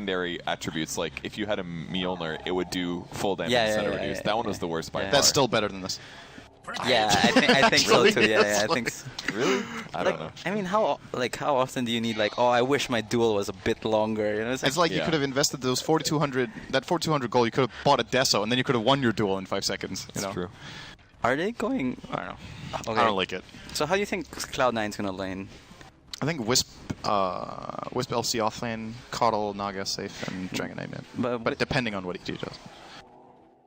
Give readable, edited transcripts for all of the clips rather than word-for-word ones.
secondary attributes. Like if you had a Mjolnir, it would do full damage instead of reduced. That one was the worst by far. That's still better than this. Yeah, I think so too. Yeah, I think. Really? I don't know. I mean, how often do you need like, oh, I wish my duel was a bit longer? You know, it's like you could have invested those 4,200, that 4,200 gold. You could have bought a Deso, and then you could have won your duel in 5 seconds. That's true. Are they going? I don't know. Okay. I don't like it. So how do you think Cloud9's gonna lane? I think Wisp LC offlane, Coddle, Naga safe, and Dragon Knight mid. But depending on what he does.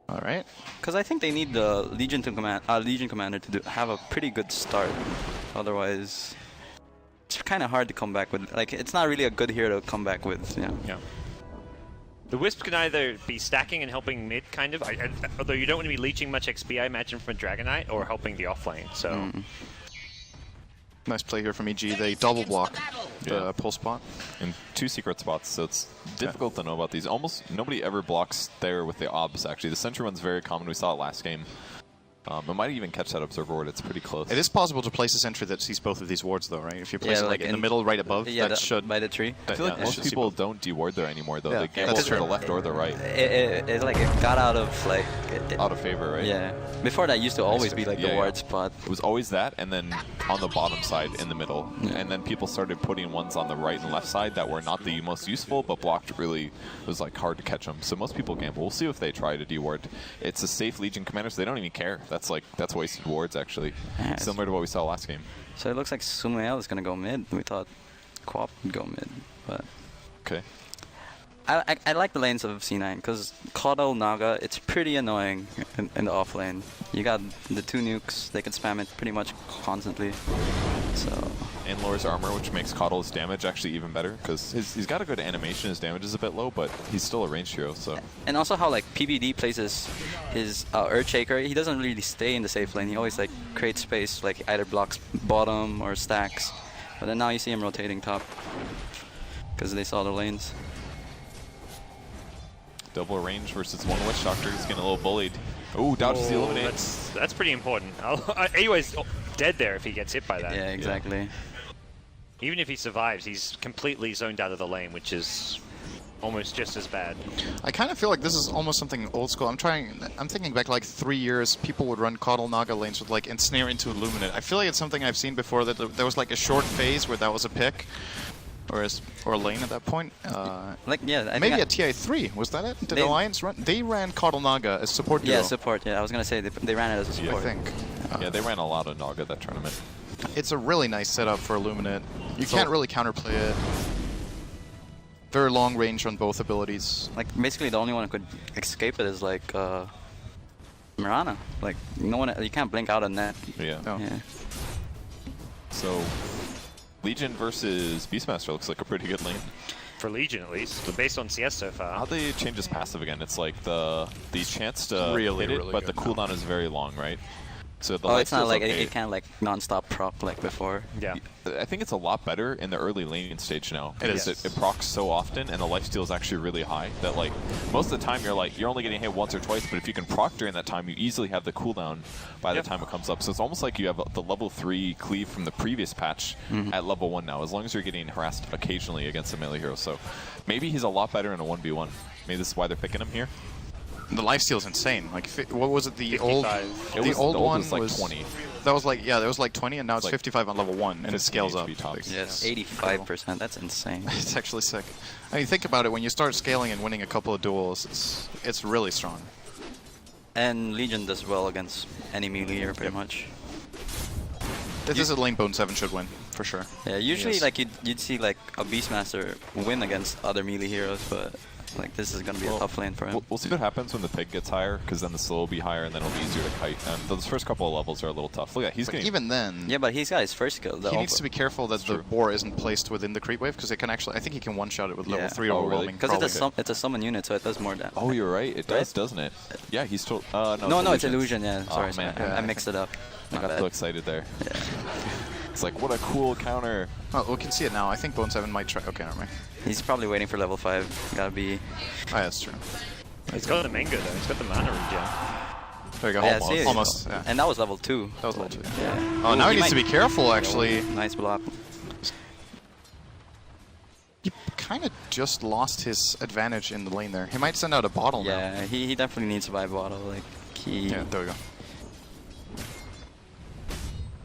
All right. Because I think they need the Legion Commander to have a pretty good start. Otherwise, it's kind of hard to come back with. Like, it's not really a good hero to come back with. Yeah. The Wisp can either be stacking and helping mid, kind of, although you don't want to be leeching much XP, I imagine, from a Dragon Knight, or helping the offlane. So. Nice play here from EG. They double block the pull spot. And 2 secret spots, so it's difficult to know about these. Almost nobody ever blocks there with the obs, actually. The sentry one's very common. We saw it last game. It might even catch that observer ward. It's pretty close. It is possible to place a sentry that sees both of these wards, though, right? If you place it like in the middle, right above, that should by the tree. I feel like most people don't deward there anymore, though. They gamble to the left or the right. It got out of like out of favor, right? Yeah. Before that used to always be like the ward spot. It was always that, and then on the bottom side in the middle, and then people started putting ones on the right and left side that were not the most useful, but blocked really was like hard to catch them. So most people gamble. We'll see if they try to deward. It's a safe Legion commander, so they don't even care. That's wasted wards, actually. Similar to what we saw last game. So it looks like Sumael is going to go mid. We thought Quap would go mid, but... Okay. I like the lanes of C9, because Coddle, Naga, it's pretty annoying in the off lane. You got the 2 nukes, they can spam it pretty much constantly. So... And lowers armor, which makes Coddle's damage actually even better, because he's got a good animation, his damage is a bit low, but he's still a ranged hero, so... And also how like PBD plays his Earthshaker, he doesn't really stay in the safe lane, he always like creates space, like either blocks bottom or stacks. But then now you see him rotating top, because they saw the lanes. Double range versus 1 Witch Doctor, he's getting a little bullied. Ooh, dodges the eliminate. That's pretty important. Anyways, dead there if he gets hit by that. Yeah, exactly. Yeah. Even if he survives, he's completely zoned out of the lane, which is almost just as bad. I kind of feel like this is almost something old school. I'm thinking back like 3 years, people would run Coddle Naga lanes with like ensnare into Illuminate. I feel like it's something I've seen before, that there was like a short phase where that was a pick. Or a lane at that point. Maybe at TI3, was that it? Did Alliance run? They ran Coddle Naga as support duo. Yeah, support. Yeah, I was gonna say they ran it as a support. I think. Yeah, they ran a lot of Naga that tournament. It's a really nice setup for Illuminate. You can't really counterplay it. Very long range on both abilities. Like basically, the only one who could escape it is like Mirana. Like no one, you can't blink out on that. Yeah. No. Yeah. So. Legion versus Beastmaster looks like a pretty good lane. For Legion, at least. But based on CS so far. How'd they change his passive again? It's like the chance to hit it, but the cooldown is very long, right? So the it's not like it can't like non-stop proc like before. Yeah. I think it's a lot better in the early laning stage now. It is. It procs so often, and the lifesteal is actually really high that like most of the time you're only getting hit once or twice, but if you can proc during that time, you easily have the cooldown by the time it comes up. So it's almost like you have the level 3 cleave from the previous patch at level 1 now, as long as you're getting harassed occasionally against a melee hero. So maybe he's a lot better in a 1v1. Maybe this is why they're picking him here. The lifesteal is insane. Like, what was it? The 55. old, the old one was like 20. That was like, yeah, that was like 20, and now it's 55 on level 1, and it scales up. Yes, 85%. That's insane. It's actually sick. I mean, think about it. When you start scaling and winning a couple of duels, it's really strong. And Legion does well against any melee hero, pretty much. This is a lane Bo3 should win, for sure. Yeah, usually like you'd see like a Beastmaster win against other melee heroes, but like this is gonna be a tough lane for him. We'll see what happens when the pig gets higher, because then the slow will be higher, and then it'll be easier to kite. And those first couple of levels are a little tough. Look at he's getting. Even then. Yeah, but he's got his first skill. He needs to be careful that the boar isn't placed within the creep wave, because it can actually. I think he can one-shot it with level 3 overwhelming. Because it's a summon unit, so it does more damage. Oh, you're right. It does, doesn't it? Yeah, he's told. No, it's illusion. Yeah, sorry, man. I mixed it up. I got so excited there. Yeah. It's like, what a cool counter. Oh, we can see it now. I think Bo3 might try. Okay, never mind. He's probably waiting for level 5. Gotta be. Oh, yeah, that's true. He's got the mango though. He's got the mana regen. There you go. Yeah, almost. Yeah. And that was level 2. That was level 2. Yeah. Oh, now he needs to be careful, actually. Nice block. You kind of just lost his advantage in the lane there. He might send out a bottle now. Yeah, he definitely needs to buy a bottle. Like he. Yeah, there we go.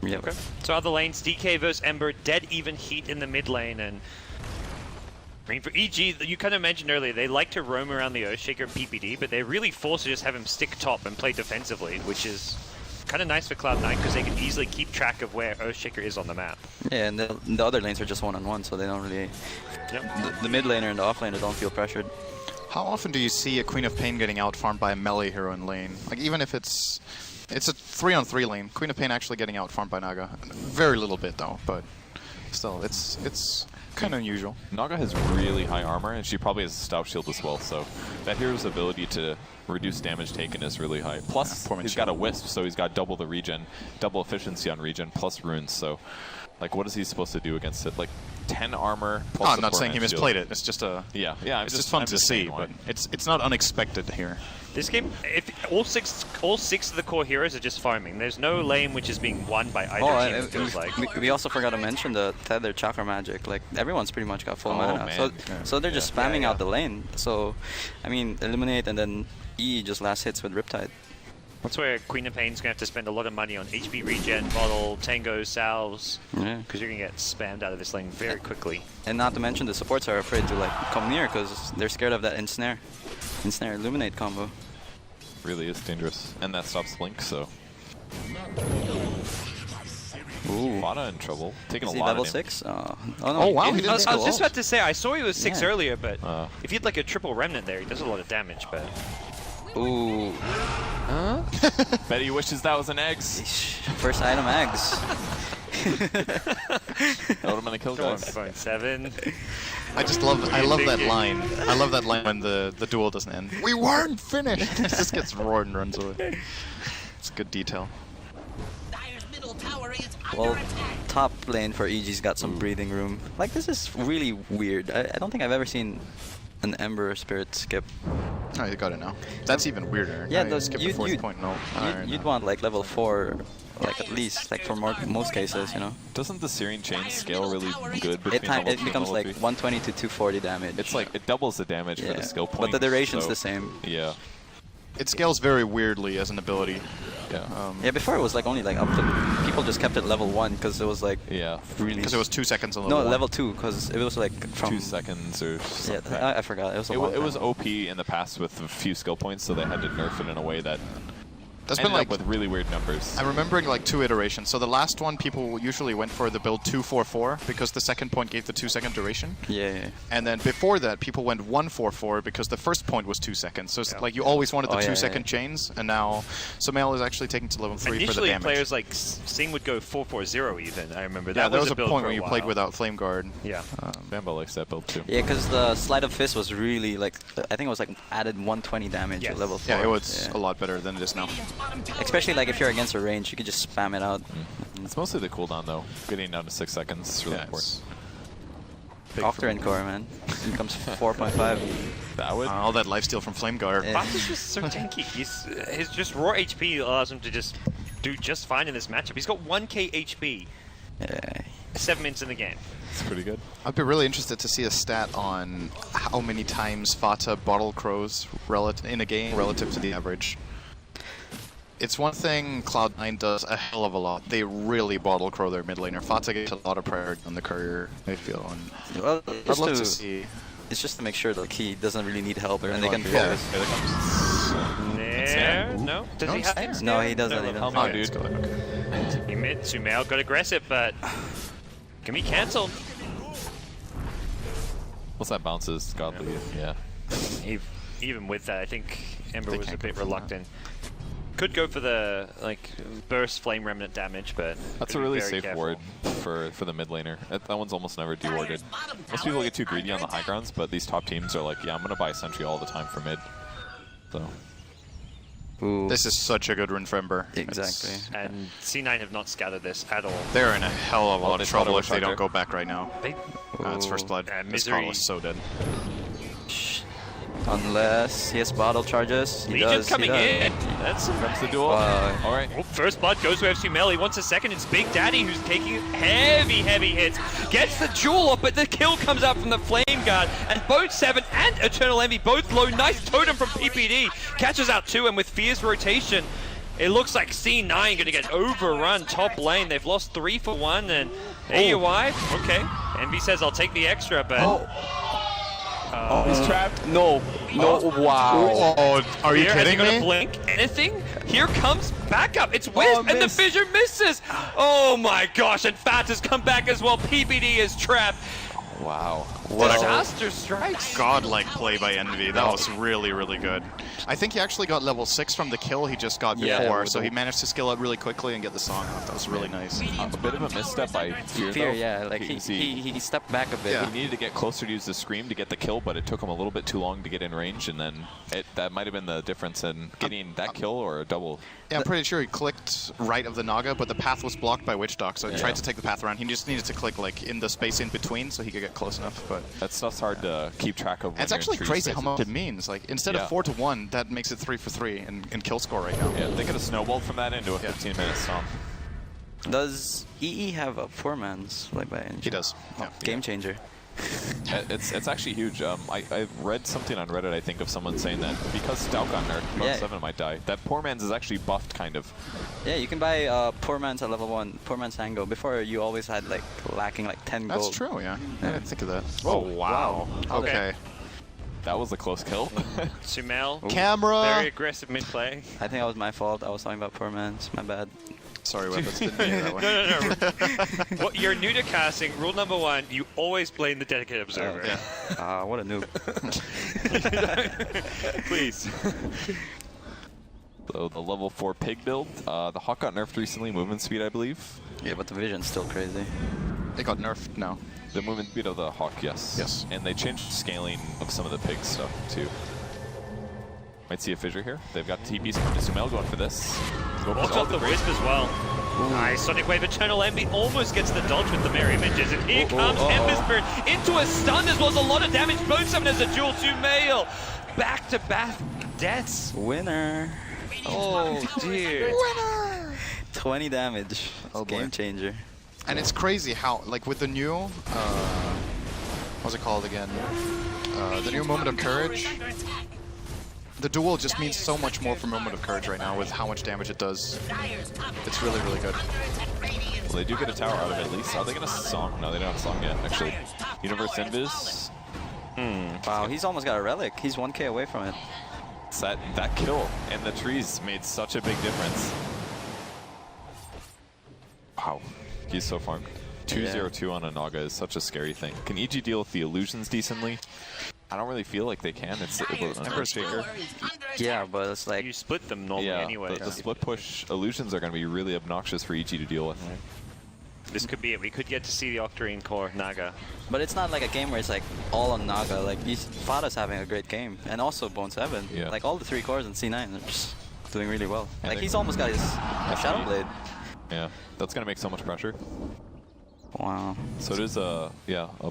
Yeah. Okay. So other lanes, DK versus Ember, dead even heat in the mid lane, and I mean for EG, you kind of mentioned earlier they like to roam around the Earthshaker PPD, but they're really forced to just have him stick top and play defensively, which is kind of nice for Cloud9 because they can easily keep track of where Earthshaker is on the map. Yeah, and the other lanes are just one-on-one, so they don't really. Yep. The mid laner and the off laner don't feel pressured. How often do you see a Queen of Pain getting out-farmed by a melee hero in lane? Like, even if it's a 3-on-3 lane, Queen of Pain actually getting out-farmed by Naga. Very little bit, though, but still, it's kind of unusual. Naga has really high armor, and she probably has a stout shield as well, so that hero's ability to reduce damage taken is really high. Plus, he's got a Wisp, so he's got double the regen, double efficiency on regen, plus runes, so like, what is he supposed to do against it? Like, 10 armor plus I'm not saying he misplayed it. It's just a it's just fun to see, but it's not unexpected here. This game, if all six of the core heroes are just farming. There's no lane which is being won by either team. It feels like. We also forgot to mention the Tether Chakra magic. Like everyone's pretty much got full mana, so they're just spamming out the lane. So, I mean, eliminate and then E just last hits with Riptide. That's where Queen of Pain's gonna have to spend a lot of money on HP regen, bottle, tango, salves, because you're gonna get spammed out of this lane very quickly. And not to mention the supports are afraid to like come near because they're scared of that ensnare illuminate combo. Really is dangerous, and that stops Blink, so. Ooh, Fana in trouble, taking is a he lot level of 6? Oh wow, he didn't I was go just ult. about to say, I saw he was 6 Yeah. earlier, but if he had like a triple remnant there, he does a lot of damage, but. Ooh. Bet he wishes that was an eggs. First item eggs. That would have been a kill, guys. 1.7. I love that line. I love that line when the duel doesn't end. We weren't finished! It just gets roared and runs away. It's good detail. Well, top lane for EG's got some breathing room. Like, this is really weird. I don't think I've ever seen an Ember Spirit skip. Oh, you got it now. That's even weirder. Yeah, no, skip the fourth point. No. You'd want like level 4, like at least, like for most cases, you know. Doesn't the Searing Chain scale really good between It becomes like 120 to 240 damage. It's like, it doubles the damage for the skill point. But the duration's so, the same. Yeah. It scales very weirdly as an ability. Yeah. Yeah, before it was like only like up to, people just kept it level 1 because it was like really. Because it was 2 seconds on level 1. No, level 2 because it was like from 2 seconds or something. Yeah, I forgot. It was a long it was time. OP in the past with a few skill points, so they had to nerf it in a way that That's ended been like up with really weird numbers. I'm remembering like 2 iterations. So the last one, people usually went for the build 244 because the second point gave the 2-second duration. Yeah. And then before that, people went 144 because the first point was 2 seconds. So it's like you always wanted the 2-second chains, and now Sumail is actually taking to level 3 for the damage. Initially, players like Sing would go 440 even. I remember that. Yeah, there was a build point for where a you while. played without Flame Guard. Yeah. Bambo likes that build too. Yeah, because the Sleight of Fist was really like, I think it was like added 120 damage at level 4. Yeah, it was a lot better than it is now. Especially like if you're against a range, you can just spam it out. It's mostly the cooldown though. Getting down to 6 seconds is really important. After Encore, man. It becomes 4.5. That would. All that lifesteal from Flame Guard. Yeah. Fox is just so tanky. His just raw HP allows him to just do just fine in this matchup. He's got 1k HP. Yeah. 7 minutes in the game. It's pretty good. I'd be really interested to see a stat on how many times Fata bottle crows in a game relative to the average. It's one thing Cloud9 does a hell of a lot. They really bottle crow their mid laner. Fata gets a lot of priority on the courier, I feel. And Well, I'd love to see. It's just to make sure like he doesn't really need help and they Oh, can yeah. focus. Here they come. There? No? Does No, he it's have there. it? No, he doesn't. He Come doesn't. on, Okay, let's dude. go. Okay. He mid Sumail got aggressive, but can be cancelled. What's that bounces? Godly. Yeah. Even with that, I think Ember was a bit reluctant. Could go for the burst flame remnant damage, but That's gotta a be really very safe careful. ward for the mid laner. That one's almost never dewarded. Most people get too greedy on the high grounds, but these top teams are like, yeah, I'm gonna buy sentry all the time for mid. So Ooh. This is such a good rune for Ember. Exactly. And C9 have not scattered this at all. They're in a hell of a lot they of thought it trouble was if they don't Thunder. go back right now. They, It's first blood. This Misery. call is so dead. Unless he has bottle charges. He Legion's does. coming in. That's the duel. All right. Oh, first blood goes to FC Mel. He wants a second. It's Big Daddy who's taking heavy hits. Gets the jewel off, but the kill comes out from the Flame Guard. And Bo3 and Eternal Envy both low. Nice totem from PPD. Catches out 2, and with fierce rotation, it looks like C9 going to get overrun top lane. They've lost 3 for 1, and AUI, okay. Envy says, I'll take the extra, but... He's trapped. No. Wow. Oh, are you kidding me? me? Blink anything? Here comes backup. It's Wisp, and the Fissure misses. Oh my gosh, and Fat has come back as well. PPD is trapped. Wow. Disaster strikes. Godlike play by Envy. That was really, really good. I think he actually got level 6 from the kill he just got before, so he managed to skill up really quickly and get the song off. That was really nice. A bit of a misstep by Fear, though. Yeah, like he stepped back a bit. Yeah. He needed to get closer to use the Scream to get the kill, but it took him a little bit too long to get in range, and then that might have been the difference in getting that kill or a double. Yeah, I'm pretty sure he clicked right of the Naga, but the path was blocked by Witch Dock, so he tried to take the path around. He just needed to click like in the space in between so he could get close enough. But that stuff's hard to keep track of. it's actually crazy how much it means. Like instead of 4-1, that makes it 3 for 3 in kill score right now. Yeah, they could have snowballed from that into a 15-minute stomp. Does EE have a 4-man's like by any chance? He does. Yeah. Game changer. It's actually huge. I read something on Reddit, I think, of someone saying that because Stout got nerfed, Bo3 might die. That Poor Man's is actually buffed, kind of. Yeah, you can buy Poor Man's at level 1, Poor Man's Angle. Before, you always had like lacking like 10 gold. That's true, yeah. I didn't think of that. Oh, wow. Okay. That was a close kill. Sumail. Camera! Very aggressive mid-play. I think that was my fault. I was talking about Poor Man's. My bad. Sorry, Weapons. Didn't mean it that way. No. Well, you're new to casting. Rule number 1, you always blame the dedicated observer. What a noob. Please. So the level 4 pig build. The Hawk got nerfed recently, movement speed, I believe. Yeah, but the vision's still crazy. It got nerfed now. The movement speed of the Hawk, yes. Yes. And they changed scaling of some of the pig stuff, too. Might see a fissure here. They've got TPs coming to Sumail going for this. Watch out the Wisp as well. Nice Sonic Wave. Eternal Envy almost gets the dodge with the mirror images. And here comes Ember Spirit into a stun as well as a lot of damage. Bo3 has a duel to Mail. Back-to-back deaths. Winner. Oh dear. Winner! 20 damage. Oh, boy. Game changer. And it's crazy how, like with the new, what's it called again? The new Moment of Courage. The duel just means so much more for Moment of Courage right now with how much damage it does. It's really, really good. Well, they do get a tower out of it at least. Are they going to song? No, they don't have a song yet, actually. Universe Invis. Wow, he's almost got a relic. He's 1k away from it. It's that kill and the trees made such a big difference. Wow. He's so farmed. 2-0-2 on a Naga is such a scary thing. Can EG deal with the illusions decently? I don't really feel like they can. It's an Earthshaker. Yeah, but it's like... You split them normally anyway. The split push illusions are going to be really obnoxious for EG to deal with. This could be it. We could get to see the Octarine core Naga. But it's not like a game where it's like all on Naga. Like, Fada's having a great game. And also Bo3. Yeah. Like, all the 3 cores in C9 are just doing really well. And like, he's almost got his Shadow Blade. Yeah, that's going to make so much pressure. Wow. So it is a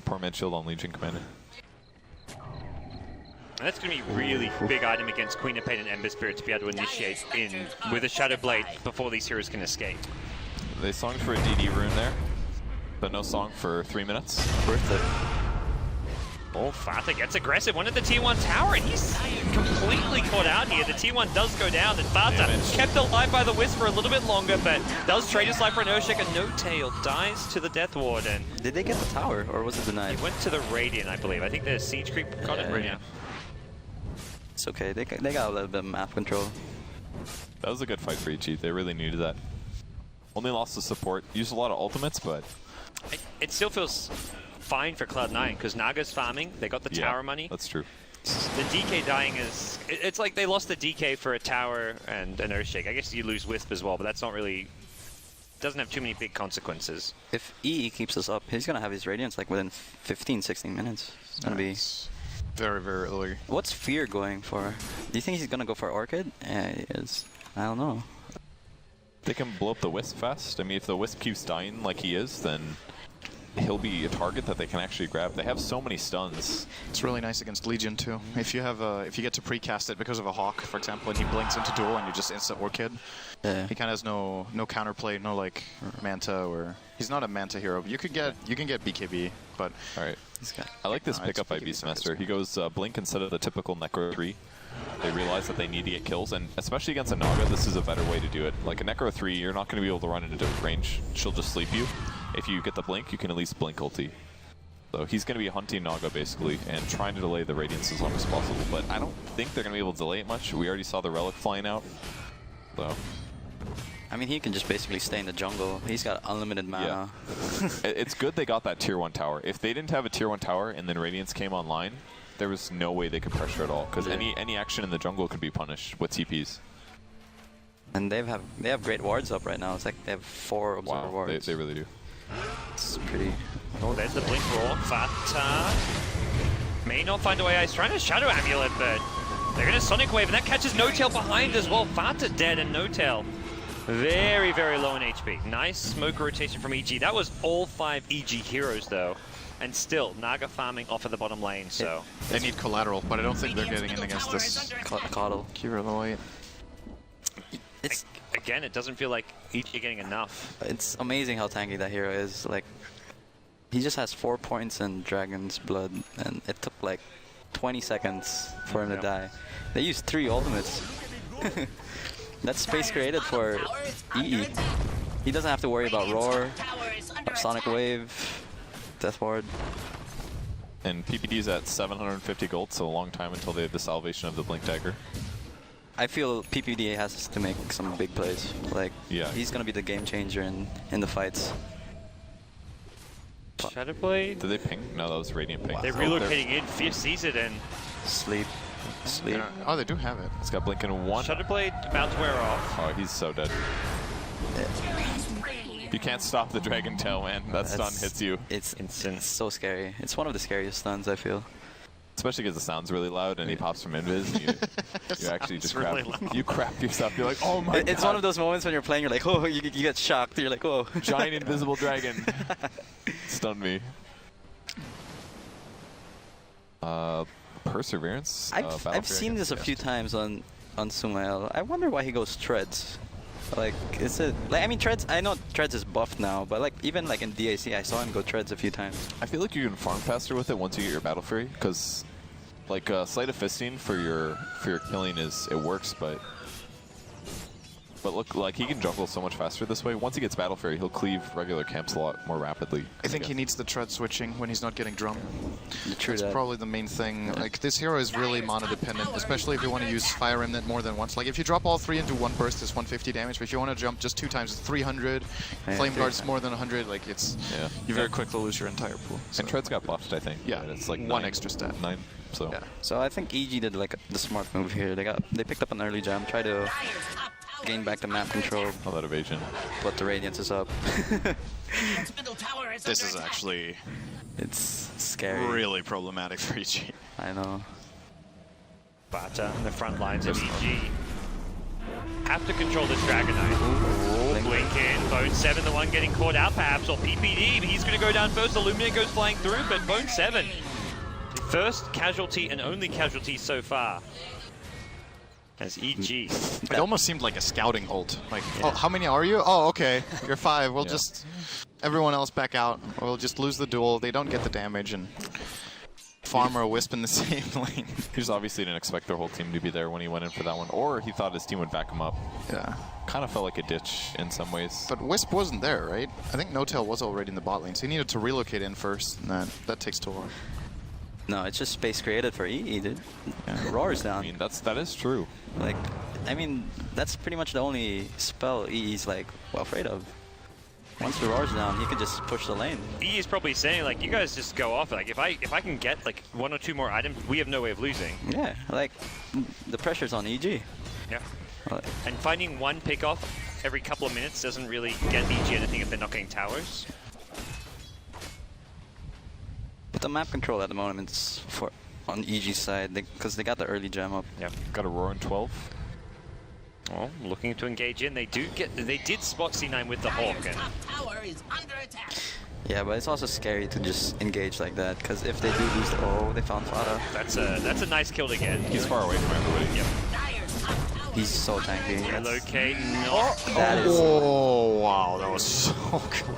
poor man shield on Legion Commander. And that's going to be a really big item against Queen of Pain and Ember Spirit to be able to initiate in with a Shadow Blade before these heroes can escape. They songed for a DD rune there, but no song for 3 minutes. Worth it. Oh, Fata gets aggressive. One at the T1 tower, and he's completely caught out here. The T1 does go down, and Fata kept alive by the Wisp for a little bit longer, but does trade his life for an Earthshaker. No Tail dies to the Death Warden. Did they get the tower, or was it denied? He went to the Radiant, I believe. I think the Siege Creep got it. Yeah. It's okay. They got a little bit of map control. That was a good fight for EG. They really needed that. Only lost the support. Used a lot of ultimates, but... It still feels fine for Cloud9, because Naga's farming. They got the tower money. That's true. The DK dying is... It's like they lost the DK for a tower and an Earthshake. I guess you lose Wisp as well, but that's not really... Doesn't have too many big consequences. If EE keeps this up, he's going to have his Radiance like within 15, 16 minutes. It's going to be... Very, very early. What's Fear going for? Do you think he's going to go for Orchid? Yeah, he is. I don't know. They can blow up the Wisp fast. I mean, if the Wisp keeps dying like he is, then he'll be a target that they can actually grab. They have so many stuns. It's really nice against Legion too. If you have if you get to precast it because of a Hawk, for example, and he blinks into duel and you just instant Orchid, he kind of has no counterplay, no like Manta, or he's not a Manta hero. You can get BKB, but all right. I like this pickup by Beastmaster. He goes blink instead of the typical Necro 3. They realize that they need to get kills, and especially against a Naga, this is a better way to do it. Like a Necro 3, you're not going to be able to run into range. She'll just sleep you. If you get the blink, you can at least blink ulti. So he's going to be hunting Naga basically and trying to delay the Radiance as long as possible. But I don't think they're going to be able to delay it much. We already saw the Relic flying out. So I mean, he can just basically stay in the jungle. He's got unlimited mana. Yeah. It's good they got that tier 1 tower. If they didn't have a tier 1 tower and then Radiance came online, there was no way they could pressure at all. Because any action in the jungle could be punished with TPs. And they have great wards up right now. It's like they have 4 observer wards. They really do. It's pretty... Oh, there's the blink roar. Fata may not find a way out. He's trying to Shadow Amulet, but they're going to Sonic Wave, and that catches No-Tail behind as well. Fata dead and No-Tail very, very low in HP. Nice smoke rotation from EG. That was all 5 EG heroes, though. And still, Naga farming off of the bottom lane, so... They need collateral, but I don't think they're getting in against this Coddle. Kira Lloyd. It's... Again, it doesn't feel like EG are getting enough. It's amazing how tanky that hero is. Like, he just has 4 points in Dragon's Blood, and it took like 20 seconds for him to die. They used 3 ultimates. That's space created for EE. He doesn't have to worry about Roar, Sonic Wave, Death Ward. And PPD's at 750 gold, so a long time until they have the salvation of the Blink Dagger. I feel PPD has to make some big plays. Like, he's gonna be the game changer in the fights. Shadowblade? Did they ping? No, that was Radiant ping. They're relocating in. Fierce sees it and... Sleep. Oh, they do have it. It's got blink in 1. Shadowblade about to wear off. Oh, he's so dead. You can't stop the Dragon Tail, man. That stun hits you. It's so scary. It's one of the scariest stuns, I feel. Especially because the sound's really loud and he pops from invis and you actually just really you crap yourself. You're like, oh my god. It's one of those moments when you're playing, you're like, oh, you get shocked. You're like, oh. Giant invisible dragon. Stunned me. Perseverance. I've seen this a few times on Sumail. I wonder why he goes Treads. Like, is it like, I mean, Treads, I know Treads is buffed now, but like even like in DAC I saw him go Treads a few times. I feel like you can farm faster with it once you get your Battle Fury, because like Sleight of Fisting for your killing it works, but look, like he can jungle so much faster this way. Once he gets Battle Fury, he'll cleave regular camps a lot more rapidly. I think he needs the tread switching when he's not getting drum. True. That's probably the main thing. Like, this hero is really mono dependent, especially if you want to use Fire Remnant more than once. Like, if you drop all 3 into one burst, it's 150 damage. But if you want to jump just 2 times, it's 300. Flame Guard's more than 100. Like, it's you're very quick to lose your entire pool. So. And Tread's got buffed, I think. Yeah, it's like 1 extra stat. 9. So. Yeah. So I think EG did like the smart move here. They picked up an early jam, try to gain back the map control. All that evasion. But the Radiance is up. This is actually... It's scary. Really problematic for EG. I know. Bata in the front lines of EG. Have to control this Dragon Knight. Blink in. Bo3, the one getting caught out perhaps, or PPD, but he's going to go down first. Illuminate goes flying through, but Bo3, first casualty and only casualty so far. As EG. It almost seemed like a scouting ult. Like, oh, how many are you? Oh, okay, you're 5. We'll just everyone else back out. We'll just lose the duel. They don't get the damage, and Farm or Wisp in the same lane. He just obviously didn't expect their whole team to be there when he went in for that one, or he thought his team would back him up. Yeah. Kind of felt like a ditch in some ways. But Wisp wasn't there, right? I think No-Tail was already in the bot lane, so he needed to relocate in first, and that takes too long. No, it's just space created for EE, dude. Roar's down. I mean, that is true. Like, I mean, that's pretty much the only spell EE's like afraid of. Once the Roar's down, he can just push the lane. EE is probably saying like, you guys just go off. Like, if I can get like 1 or 2 more items, we have no way of losing. Yeah, like the pressure's on EG. Yeah. And finding one pick off every couple of minutes doesn't really get EG anything if they're not getting towers. But the map control at the moment is on EG's side, because they got the early gem up. Yeah. Got a Roar in 12. Well, looking to engage in. They did spot C9 with the Hawk. And Yeah, but it's also scary to just engage like that, because if they do lose, they found Fada. That's a nice kill to get. He's far away from everybody. Yep. He's so tanky. Relocate. No. That is Oh, wow, that was so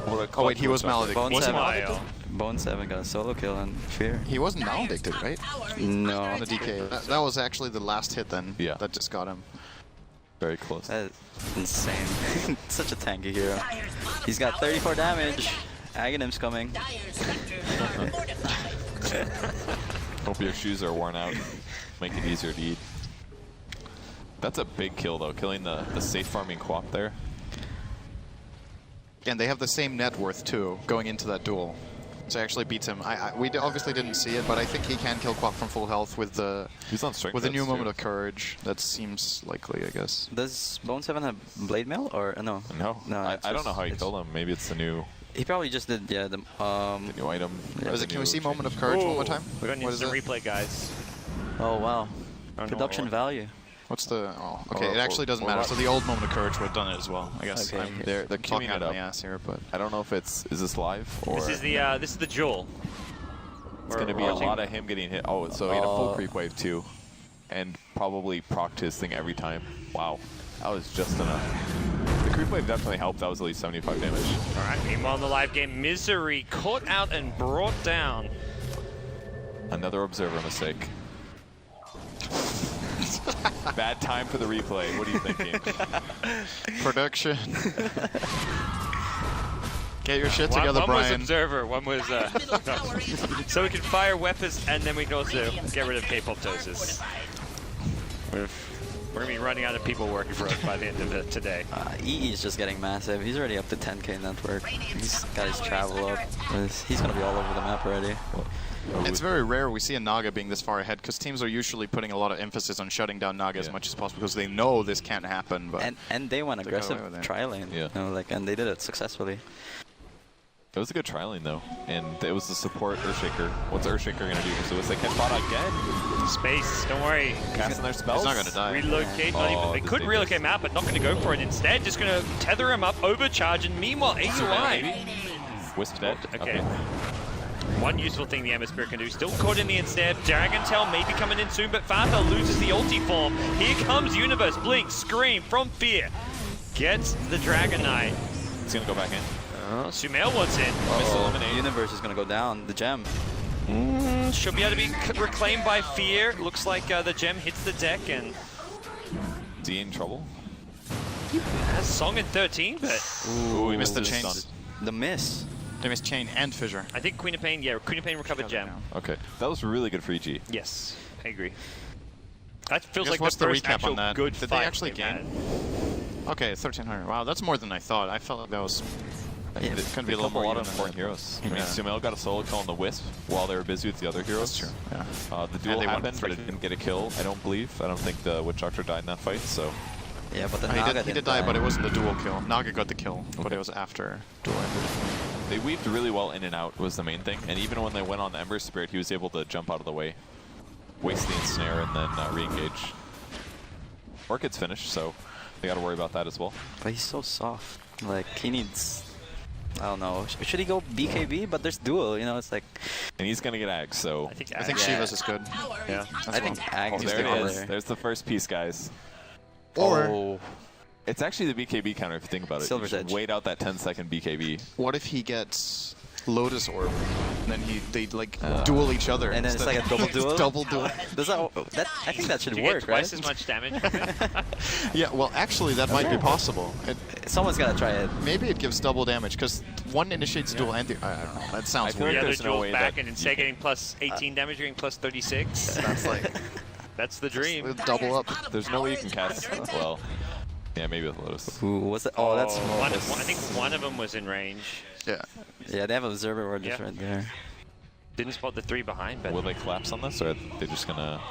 good. Oh, wait, he was maledicted. Bone Was he 7. maledicted? Bone 7 got a solo kill on Fear. He wasn't maledicted, right? No. On the DK. That was actually the last hit then. Yeah. That just got him. Very close. That is insane. Such a tanky hero. He's got 34 damage. Aghanim's coming. Hope your shoes are worn out. Make it easier to eat. That's a big kill though, killing the safe farming Quap there. And they have the same net worth too, going into that duel. So actually beats him. We obviously didn't see it, but I think he can kill Quap from full health with the He's on strength. with a new hits, moment too. of courage. That seems likely, I guess. Does Bone 7 have Blade Mail or no? No, I it's don't just- know how he it's- killed him. Maybe it's the new He probably just did, yeah, the new item. Yeah. or Is the it, can we new see moment of change. courage one Oh, more time? We're gonna need What is some it? replay, guys. Oh wow. know Production what- value. What's the? Oh, okay. Or- it actually doesn't or matter. what- So the old moment of courage would have done it as well. I guess Okay. I'm They're talking queuing out it of my up. ass here, but I don't know if it's is this live or This is the jewel. it's going to be a lot of him getting hit. Oh, so he had a full creep wave too, and probably procced his thing every time. Wow, that was just enough. The creep wave definitely helped. That was at least 75 damage. All right. Meanwhile, in the live game, Misery caught out and brought down. Another observer mistake. Bad time for the replay. What are you thinking? production. Get your shit One together, was Brian. observer, one was no. So we can fire weapons and then we can also get rid of K-Poptosis. We're gonna be running out of people working for us by the end of it today. EE is just getting massive. He's already up to 10k network. He's got his travel up. He's gonna be all over the map already. It's very rare we see a Naga being this far ahead because teams are usually putting a lot of emphasis on shutting down Naga as much as possible because they know this can't happen. But And they went got aggressive away with it. tri lane. Yeah. You know, like, and they did it successfully. It was a good trialing though, and it was the support Earthshaker. What's Earthshaker gonna do? So it's like catch bot again, Space, don't worry. casting their spells. he's not gonna die. Relocate, not Oh, even, they this could thing relocate is- him out, but not gonna go for it. Instead, just gonna tether him up, overcharge, and meanwhile, AUI. Wisp dead. Okay. One useful thing the Emma Spirit can do, still caught in the ensnare. Dragon Tail may be coming in soon, but Father loses the ulti form. Here comes Universe, Blink, Scream from Fear. Gets the Dragon Knight. It's gonna go back in. Sumail wants in. Missed eliminate. Universe is gonna go down. The gem. Should be able to be reclaimed by Fear. Looks like the gem hits the deck and Is he in trouble? has Song in 13, but Ooh, he missed the his chains. stun. The miss. they missed Chain and Fissure. I think Queen of Pain, yeah, Queen of Pain recovered gem. Okay, that was really good for EG. Yes, I agree. That feels Guess like what's the the first recap actual on that? good Did they fight actually they've gain? had. Okay, 1,300. Wow, that's more than I thought. I felt like that was Yeah, It's gonna They be a little killed more a lot of even important than that. heroes. I mean, Yeah. Sumail got a solo kill on the Wisp while they were busy with the other heroes. That's true. Yeah. The duel they won happened, but it 3-3. didn't get a kill. I don't believe. I don't think the Witch Doctor died in that fight. So Yeah, but the He Naga did didn't die, but it wasn't the dual kill. Naga got the kill, but Okay. it was after duel ended. they weaved really well in and out was the main thing. And even when they went on the Ember Spirit, he was able to jump out of the way, waste the ensnare, and then re-engage. Orchid's finished, so they got to worry about that as well. But he's so soft. Like, he needs... I don't know. Should he go BKB? But there's duel, you know, it's like... And he's going to get Ag, so I think, I think Yeah. Shiva's is good. yeah. I think Ag needs there to it go is. there. There's the first piece, guys. Or Oh. It's actually the BKB counter if you think about it. Silver's You should Edge. wait out that 10-second BKB. what if he gets Lotus Orb, and then they like duel each other, And then it's instead. like a double It's duel? double duel. Does that... I think that should Do you get work, twice right? as much damage? Yeah, well, actually, that might be possible. Someone's gotta try it. Maybe it gives double damage because one initiates duel and I don't know. That sounds I feel weird. like the other there's no duel's way back, that and instead of getting plus 18 damage, you're getting plus 36. That's like That's the dream. double up. There's no way you can cast. Well, yeah, maybe with Lotus. Ooh, what's that? Oh, that's... I think one of them was in range. Yeah. Yeah, they have Observer Ward just Yeah. right there. Didn't spot the 3 behind, but Will they collapse on this, or are they just gonna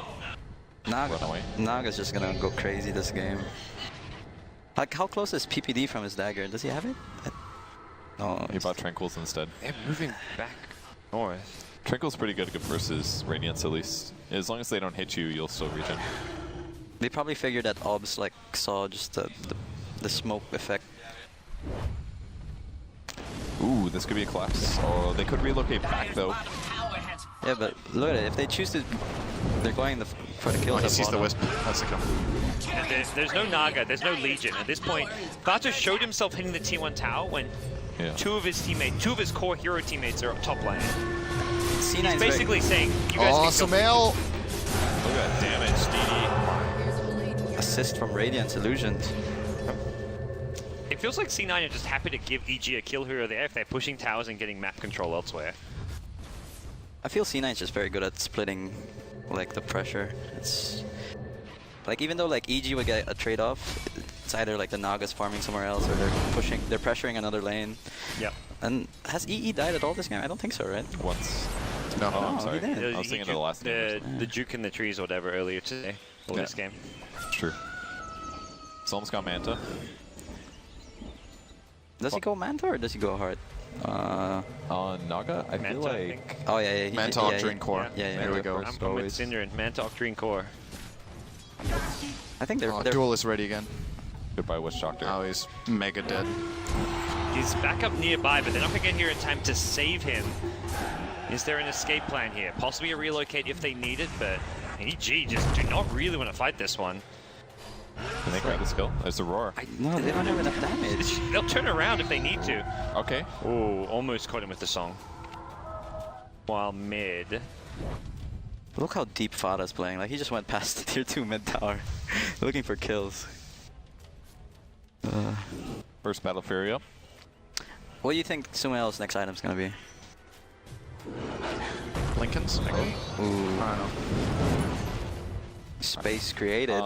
run away? Naga's just gonna go crazy this game. Like, how close is PPD from his dagger? Does he have it? No. He bought Tranquils instead. they're moving back north. Tranquil's pretty good versus Radiance, at least. As long as they don't hit you, you'll still regen. They probably figured that Obs like saw just the smoke effect. Ooh, this could be a collapse. Oh, they could relocate back though. Yeah, but look at it. If they choose to, they're going for the kills. He at sees the bottom. Wisp. That's the kill. And there's no Naga, there's no Legion. At this point, Vato showed himself hitting the T1 tower when two of his core hero teammates are top lane. C9's He's basically saying, you guys Awesome can mail. Look at that damage, DD. assist from Radiant's Illusions. It feels like C9 are just happy to give EG a kill here or there if they're pushing towers and getting map control elsewhere. I feel C9's just very good at splitting, like, the pressure. It's like, even though like EG would get a trade-off, it's either like the Naga's farming somewhere else or they're pressuring another lane. Yep. And has EE died at all this game? I don't think so, right? Once. No. Oh, I'm sorry. he did. I was thinking of the last game. The juke in the trees or whatever earlier today, or this game. It's true. It's almost got Manta. Does he go Manta or does he go Heart? On Naga, I feel Manta, I like... think. Oh yeah, he Manta did, Octarine Core. Yeah, There we go. first. I'm with Always. Cinder and Manta Octarine Core. I think they're Duel is ready again. Goodbye, Witch Doctor. Oh, he's mega dead. He's back up nearby, but they're not going to get here in time to save him. Is there an escape plan here? Possibly a relocate if they need it, but EG just do not really want to fight this one. Can they grab this kill? There's the roar. no, they don't have enough damage. They'll turn around if they need to. Okay. Oh, almost caught him with the song. While mid. Look how deep Fada's playing. Like he just went past the tier 2 mid tower, looking for kills. First Battle Fury up. What do you think Sumail's next item's gonna be? Lincoln's? I don't know. Space created.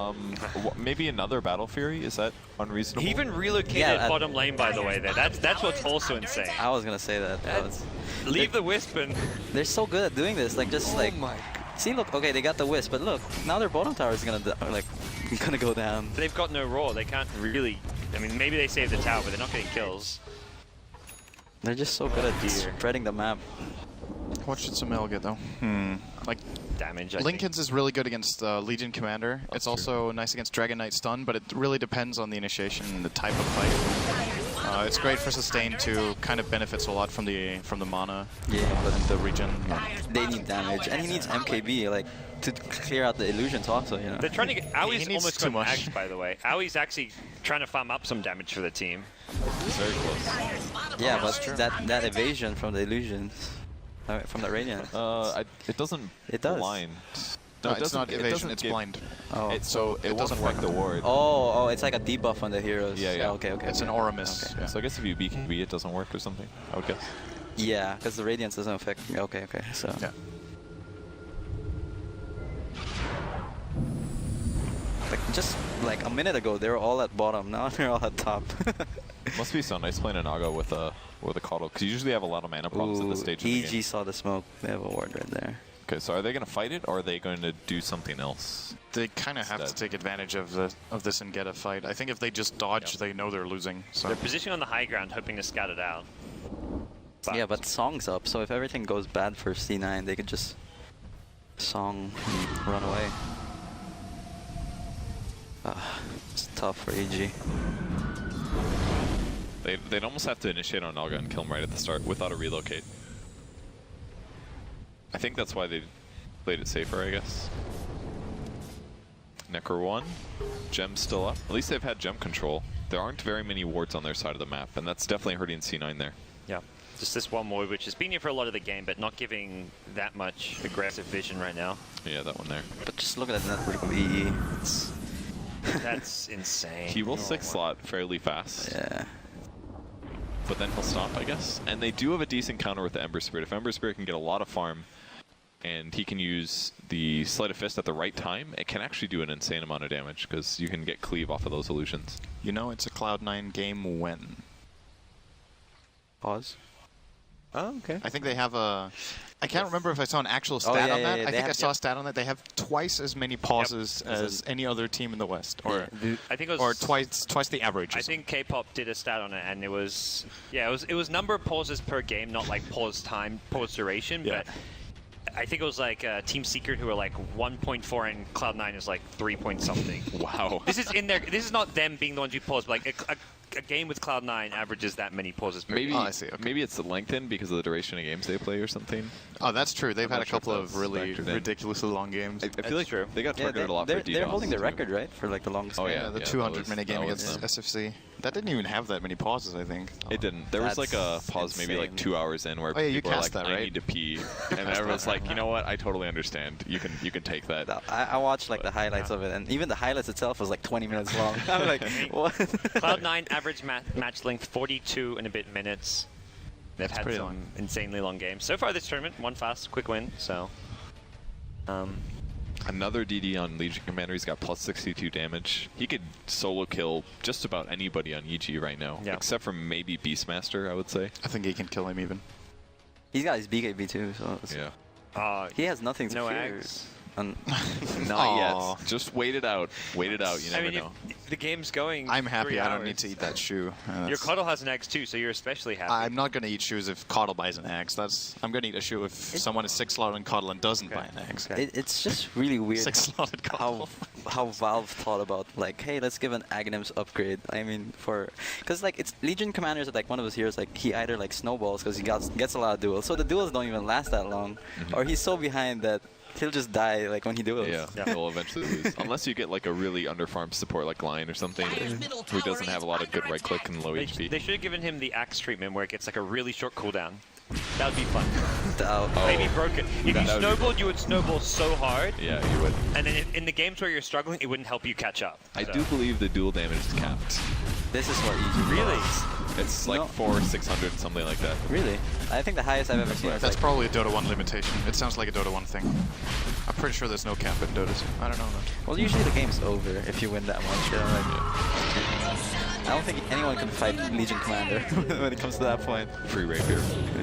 Maybe another Battle Fury? Is that unreasonable? He even relocated Yeah, bottom lane, by the way. There, that's what's also insane. I was gonna say that. Leave the wisp and They're so good at doing this. Like just like. See, look. Okay, they got the wisp, but look, now their bottom tower is gonna gonna go down. they've got no raw. They can't really. I mean, maybe they save the tower, but they're not getting kills. They're just so good at spreading the map. What should Sumail get though? Like Damage. I Lincoln's is really good against Legion Commander. It's also nice against Dragon Knight Stun, but it really depends on the initiation and the type of fight. It's great for sustain too. Kind of benefits a lot from the mana. Yeah, but And the regen. they need damage, and he needs MKB like to clear out the illusions also. You know. They're trying to get. Aui's needs almost too got much. agged, by the way. Aui's actually trying to farm up some damage for the team. It's very close. Yeah, but that evasion from the illusions, from the Radiant. It doesn't It does. blind. No, it it's not doesn't- it evasion, doesn't it's give- blind. Oh. So it doesn't doesn't work the ward. Oh, it's like a debuff on the heroes. Yeah. Okay. It's an aura miss. Okay. Yeah. So I guess if you BKB, it doesn't work or something. I would guess. Yeah, because the Radiance doesn't affect. Okay. So. Yeah. Like just like a minute ago, they were all at bottom. Now they're all at top. Must be so nice playing a Naga with a Coddle, because you usually have a lot of mana problems at this stage of the game. EG saw the smoke. They have a ward right there. Okay, so are they going to fight it, or are they going to do something else? They kind of have to take advantage of this and get a fight. I think if they just dodge, they know they're losing. So They're positioning on the high ground, hoping to scout it out. Yeah, but Song's up, so if everything goes bad for C9, they could just Song and run away. It's tough for EG. They'd almost have to initiate on Naga and kill him right at the start without a relocate. I think that's why they played it safer, I guess. Necro 1, Gem's still up. At least they've had Gem control. There aren't very many wards on their side of the map, and that's definitely hurting C9 there. Yeah, just this one ward, which has been here for a lot of the game, but not giving that much aggressive vision right now. Yeah, that one there. But just look at that network of EE. That's insane. He will 6-slot fairly fast, Yeah. but then he'll stop, I guess. And they do have a decent counter with the Ember Spirit. If Ember Spirit can get a lot of farm, and he can use the Sleight of Fist at the right time, it can actually do an insane amount of damage, because you can get cleave off of those illusions. you know it's a Cloud9 game when. Pause. Oh, okay. I think they have a. I can't remember if I saw an actual stat yeah, on yeah, that. yeah, I they think I have- saw a stat on that. They have twice as many pauses as any other team in the West, or I think it was, or twice the average. or I think K-pop did a stat on it, and it was it was number of pauses per game, not like pause time, pause duration. Yeah. But I think it was like Team Secret who were like 1.4, and Cloud9 is like 3 point something. Wow. This is in there. This is not them being the ones who pause, but like a game with Cloud9 averages that many pauses per Maybe game. I see, okay. maybe it's lengthened because of the duration of games they play or something. Oh, that's true. They've had not a sure if couple that of was really factored in. ridiculously long games. I feel That's like true. they got Yeah, targeted a lot for DDoS. they're holding the too. record, right, for like the longest. Oh, game. yeah. the that 200 was- minute that game was against them. SFC. That didn't even have that many pauses, I think. It didn't. There was like a That's pause maybe like insane. 2 hours in where Oh, yeah, you people were cast like, that, I right? need to pee. And everyone's like, you know what? I totally understand. You can take that. I watched like the highlights of it, and even the highlights itself was like 20 minutes long. I'm like, what? Cloud9 average match length 42 and a bit minutes. They've had pretty some long. insanely long games. So far this tournament, one fast, quick win, so... Another DD on Legion Commander. He's got plus 62 damage. He could solo kill just about anybody on EG right now, Yeah. except for maybe Beastmaster, I would say. I think he can kill him even. He's got his BKB too, so Yeah. he has nothing to no fear. Ags. Not Aw. yet. Just wait it out. Wait it out. You I never mean, know. if the game's going I'm happy 3 I don't hours. need to eat that shoe. Your That's- Cuddle has an Axe too, so you're especially happy. I'm not going to eat shoes if Coddle buys an axe. I'm going to eat a shoe if someone is 6-slotted in Coddle and doesn't buy an axe. It's just really weird 6-slotted Coddle. how Valve thought about like, hey, let's give an Aghanims upgrade. I mean, because like it's Legion Commanders, like one of his heroes, like he either like snowballs because he gets a lot of duels, so the duels don't even last that long, or he's so behind that he'll just die like when he duels. Yeah, he'll eventually lose. Unless you get like a really underfarmed support like Lion or something, who doesn't have a lot of good right click and low They HP. should have given him the Axe treatment where it gets like a really short cooldown. That would be fun. Oh. Maybe broken. If you that would be snowballed, you would snowball so hard, Yeah, you would. and then in the games where you're struggling, it wouldn't help you catch up. I So- do believe the dual damage is capped. This is what EG Really? It's like No. 400, 600, something like that. Really? I think the highest I've ever seen is That's like, probably a Dota 1 limitation. It sounds like a Dota 1 thing. I'm pretty sure there's no cap in Dota 2. I don't know. well, usually the game's over if you win that much. You know, like, I don't think anyone can fight Legion Commander when it comes to that point. Free rapier.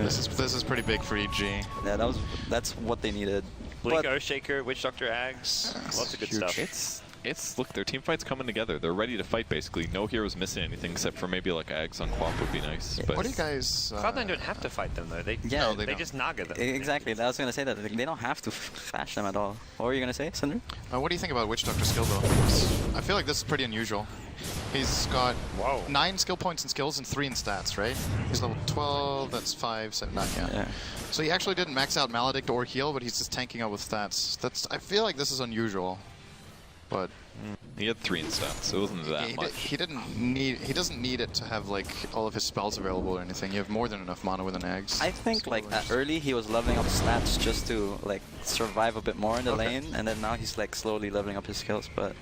This is pretty big for EG. Yeah, that's what they needed. Blink But- Oathshaker, Witch Doctor Ags, lots of good huge. stuff. It's look, their team fight's coming together. They're ready to fight basically. No heroes missing anything except for maybe like Ags on Quap would be nice. But What do you guys... Cloud9 don't have to fight them though. They Yeah, they don't. just naga them. Exactly. I was gonna say that like, they don't have to fash them at all. What were you gonna say, Sundar? what do you think about Witch Doctor skill, though? I feel like this is pretty unusual. He's got Whoa. 9 skill points in skills and 3 in stats, right? He's level 12, that's 5, 7, 9, yeah. Yeah. So he actually didn't max out Maledict or heal, but he's just tanking out with stats. I feel like this is unusual. But he had 3 in stats, so it wasn't that much. he doesn't need it to have like all of his spells available or anything. You have more than enough mana with an Ags. I think like early he was leveling up stats just to like survive a bit more in the Okay. lane, and then now he's like slowly leveling up his skills. But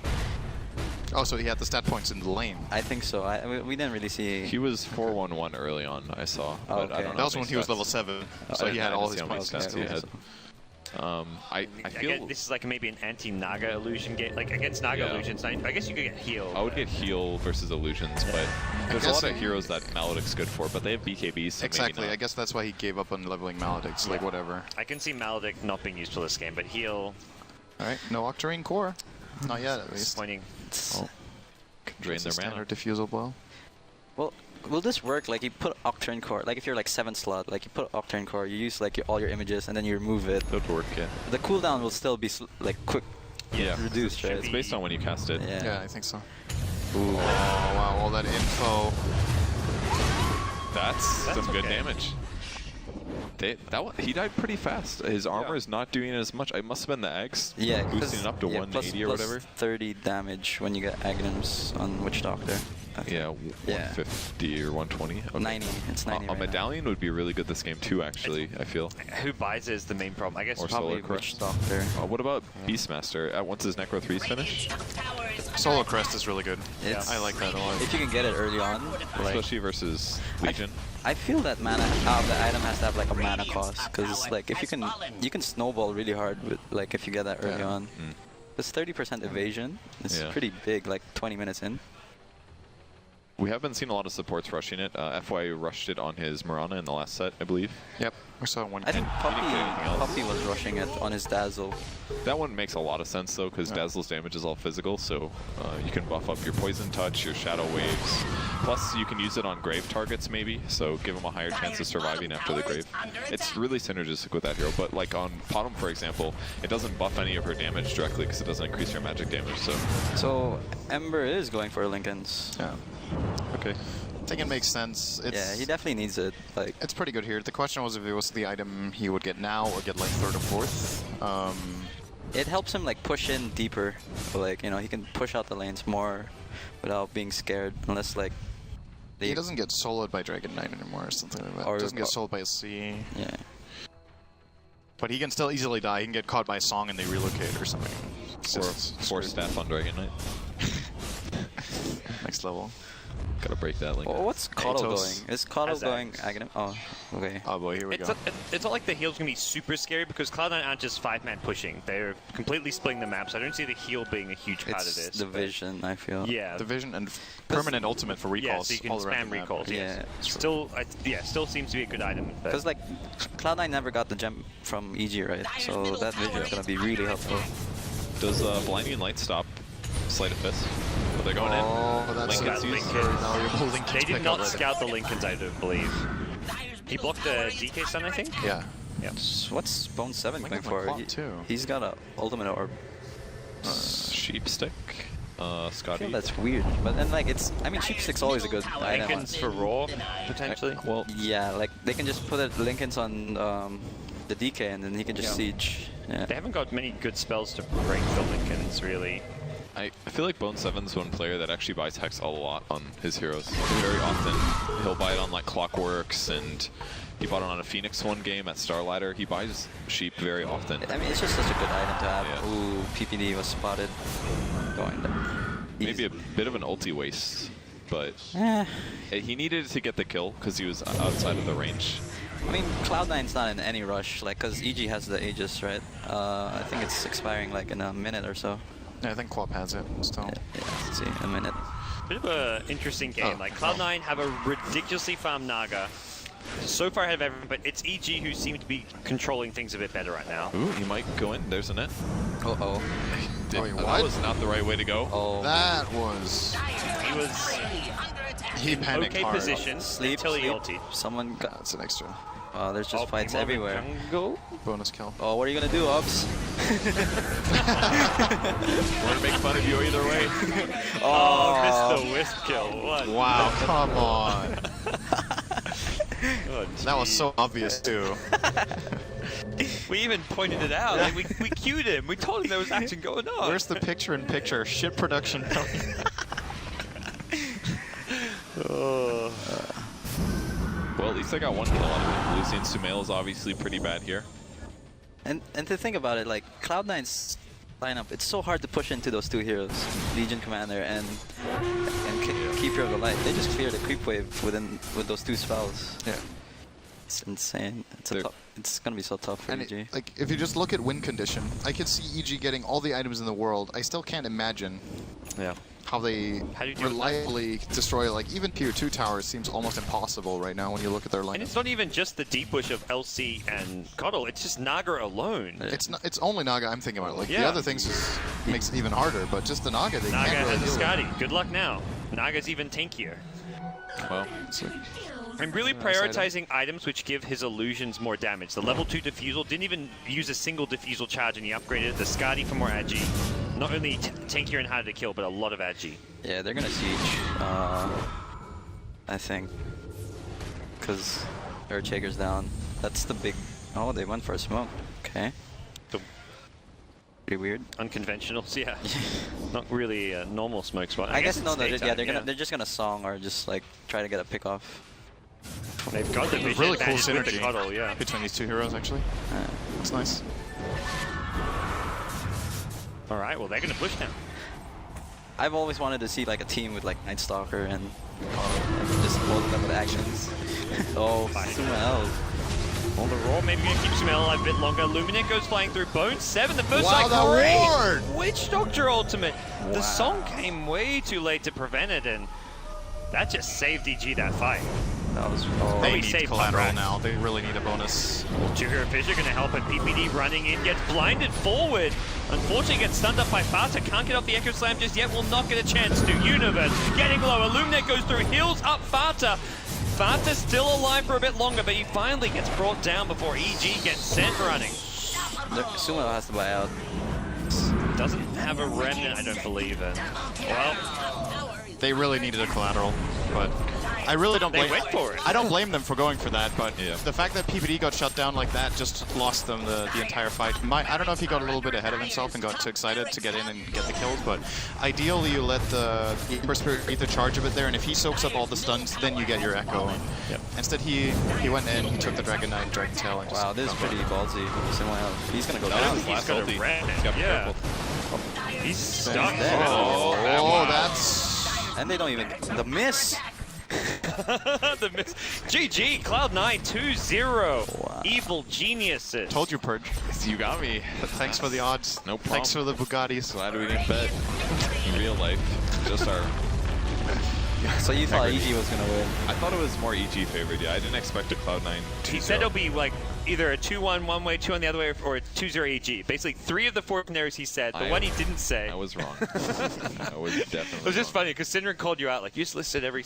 Oh, so he had the stat points in the lane. I think so. We didn't really see. He was 4-1-1 early on, I saw. But okay. I don't know That was how when many he was stats. level 7, so I he had didn't all see his how many points. stats he okay, had. so- I feel This is like maybe an anti-Naga illusion game. Like against Naga Yeah. illusions, I guess you could get healed. I would get heal versus illusions, but there's a guess lot of heroes that Maledict's good for, but they have BKBs, so Exactly, maybe I guess that's why he gave up on leveling Maledicts, like Yeah. whatever. I can see Maledict not being useful this game, but heal, Alright, no Octarine Core. Not yet, at least. disappointing. not. Drain It's a their mana. standard diffusal blow. Well, will this work? Like you put Octarine Core, like if you're like 7 slot, like you put Octarine Core, you use like all your images, and then you remove it. That would work, yeah. The cooldown will still be like quick, Yeah. reduced, right? It's based on when you cast it. Yeah. Yeah, I think so. Oh, wow, all that info. That's some good okay. damage. He died pretty fast. His armor is not doing as much. It must have been the eggs. Yeah, boosting it up to 180 or plus whatever. 30 damage when you get Aghanims on Witch Doctor. Okay. Yeah, Yeah. 150 or 120. Okay. 90. It's 90 A right now. medallion would be really good this game too. Actually, I feel. Who buys it is the main problem. I guess Or Probably Solar Witch Crest. Doctor. What about Beastmaster? Once his Necro 3's finished, Solo Crest is really good. It's- I like that a lot. If you can get it early on, like especially versus Legion. I feel that mana, the item has to have like a mana cost, because like if you can snowball really hard with like if you get that early Yeah. on. It's 30% evasion. It's Yeah. pretty big, like 20 minutes in. We have been seeing a lot of supports rushing it. FY rushed it on his Mirana in the last set, I believe. Yep, we saw one. I think didn't get anything else. Puppy was rushing it on his Dazzle. That one makes a lot of sense though, because Dazzle's damage is all physical, so you can buff up your Poison Touch, your Shadow Waves. Plus, you can use it on Grave targets maybe, so give them a higher chance of surviving after the Grave. It's really synergistic with that hero, but like on Potom, for example, it doesn't buff any of her damage directly because it doesn't increase her magic damage, so... So Ember is going for Lincoln's. Yeah. Okay. I think it makes sense. Yeah, he definitely needs it. Like, It's pretty good here. The question was if it was the item he would get now or get like 3rd or 4th. it helps him like push in deeper. Like, you know, he can push out the lanes more without being scared, unless like He doesn't get soloed by Dragon Knight anymore or something like that. Or- doesn't get soloed by a C. Yeah. But he can still easily die. He can get caught by a song and they relocate or something. It's Or just force staff on Dragon Knight. next level. Gotta break that link. Oh, what's Coddle going? Atos. Is Coddle As going Axe. Aghanim? Oh, okay. Oh boy, here we It's go. it's not like the heal's going to be super scary because Cloud9 aren't just 5-man pushing. They're completely splitting the map, so I don't see the heal being a huge part of It's this. the but- vision, I feel. Yeah. Division and permanent ultimate for Yeah, recalls. so you can all around spam the map. recalls. Yes. Yeah. Still, still seems to be a good item. but- Because like Cloud9 never got the gem from EG, right? So that vision is gonna be really helpful. Does Blinding Light stop Sleight of Fist? But they're going Oh, in. that's Linken's it. used. Lincoln. Now you're holding They did not scout the Lincolns, I don't believe. He blocked a DK stun, I think? Yeah. Yeah. What's Bo3 Might going have my for? clock, too. He's got a ultimate orb. Sheep Stick. I Scotty. feel that's weird, but then like it's. I mean, Sheep Stick's always a good item. Lincolns for Raw, potentially. Well, Yeah, like they can just put it Lincolns on the DK and then he can just Yeah. siege. Yeah. They haven't got many good spells to break the Lincolns, really. I feel like Bo3's one player that actually buys Hex a lot on his heroes. Very often, he'll buy it on like Clockworks, and he bought it on a Phoenix one game at Starladder. He buys Sheep very often. I mean, it's just such a good item to have. Yeah. Ooh, PPD was spotted. Going there. Maybe a bit of an ulti waste, but Eh. he needed to get the kill because he was outside of the range. I mean, Cloud9's not in any rush, like, because EG has the Aegis, right? I think it's expiring like in a minute or so. Yeah, I think Quap has it still. Yeah, let's see, a minute. Bit of an interesting game. Oh. Like Cloud9 have a ridiculously farmed Naga. So far ahead of everyone, but it's EG who seem to be controlling things a bit better right now. Ooh, he might go in. There's a net. Uh-oh. Wait, That what? was not the right way to go. Oh. That was... He was He panicked okay hard. position Sleep, until he sleep. ultied. Someone got... That's an extra there's just fights Pokemon everywhere. Jungle. bonus kill. Oh, what are you gonna do, Obs? Want to make fun of you either way. Oh, missed the whisk kill. What? Wow, come on. Oh, That was gee. so obvious too. We even pointed it out. Like, we cued him. We told him there was action going on. Where's the picture-in-picture shit production? Oh. Well, at least I got one kill out of it. Lucian Sumail is obviously pretty bad here. And to think about it, like, Cloud9's lineup, it's so hard to push into those two heroes, Legion Commander and Keeper of the Light. They just cleared a creep wave with those two spells. Yeah. It's insane. They're- It's gonna be so tough for And EG. like, if you just look at win condition, I could see EG getting all the items in the world. I still can't imagine Yeah. how they How do you deal with that? reliably destroy, like, even tier 2 towers seems almost impossible right now when you look at their And lineup. it's not even just the deep push of LC and Coddle. It's just Naga alone. It's only Naga I'm thinking about. Like, the Yeah. other things just makes it even harder, but just the Naga, they Naga can't really has a deal with. Scotty. Good luck now. Naga's even tankier. Well, It's like- I'm really Nice item. prioritizing items which give his illusions more damage. The level 2 Diffusal didn't even use a single Diffusal charge, and he upgraded the Scotty for more agi. Not only tankier and harder to kill, but a lot of agi. Yeah, they're gonna siege. I think, because Earthshaker's down. That's the big. Oh, they went for a smoke. Okay. The Pretty weird. unconventionals, yeah. Not really a normal smoke spot. I guess it's no, yeah, daytime, they're just gonna song or just like try to get a pick off. They've got the vision really cool advantage with the synergy Coddle, yeah. between these two heroes, actually. It's nice. All right, well, they're going to push now. I've always wanted to see like a team with like Night Stalker and just both of them with actions. Oh, Sumail. On the Raw, maybe going to keep Sumail alive a bit longer. Luminate goes flying through. Bone7, the first Wow, strike, that great! ward! Witch Doctor ultimate. Wow. The song came way too late to prevent it, and that just saved EG that fight. That was. They Probably need save collateral Punk now. They really need a bonus. Two-Hero Fissure going to help, and PPD running in, gets blinded forward. Unfortunately, gets stunned up by Fata. Can't get off the Echo Slam just yet. Will not get a chance to. Universe getting low. Illuminate goes through, heals up Fata. Fata's still alive for a bit longer, but he finally gets brought down before EG gets sent running. Sumail has to buy out. Doesn't have a remnant, I don't believe. And, well, They really needed a collateral, but I really don't blame. They went for it. I don't blame them for going for that, but Yeah. the fact that PPD got shut down like that just lost them the entire fight. I don't know if he got a little bit ahead of himself and got too excited to get in and get the kills, but ideally you let the Ember Spirit beat the charge of it there, and if he soaks up all the stuns, then you get your Echo. Yep. Instead, he went in, he took the Dragon Knight, Dragon Tail, and just Wow, this is pretty ballsy. He's gonna go That down. was He's last gonna ulti. ram it, He's got to be yeah. careful. He's stuck. Oh, wow. that's... And they don't even the miss. The miss. GG, Cloud9 2-0. Wow. Evil geniuses. Told you, Purge. You got me. Thanks for the odds. No problem. Thanks for the Bugattis. Glad we didn't bet in real life. Just our. So you thought Integrity. EG was gonna win? I thought it was more EG favored. Yeah, I didn't expect a Cloud9 2-0. He said it'll be like either a 2-1 one way, 2 on the other way, or a 2-0 EG. Basically, 3 of the 4 scenarios he said. The one he didn't say. I was wrong. I was definitely. It was just funny because Syndra called you out. Like, you just listed every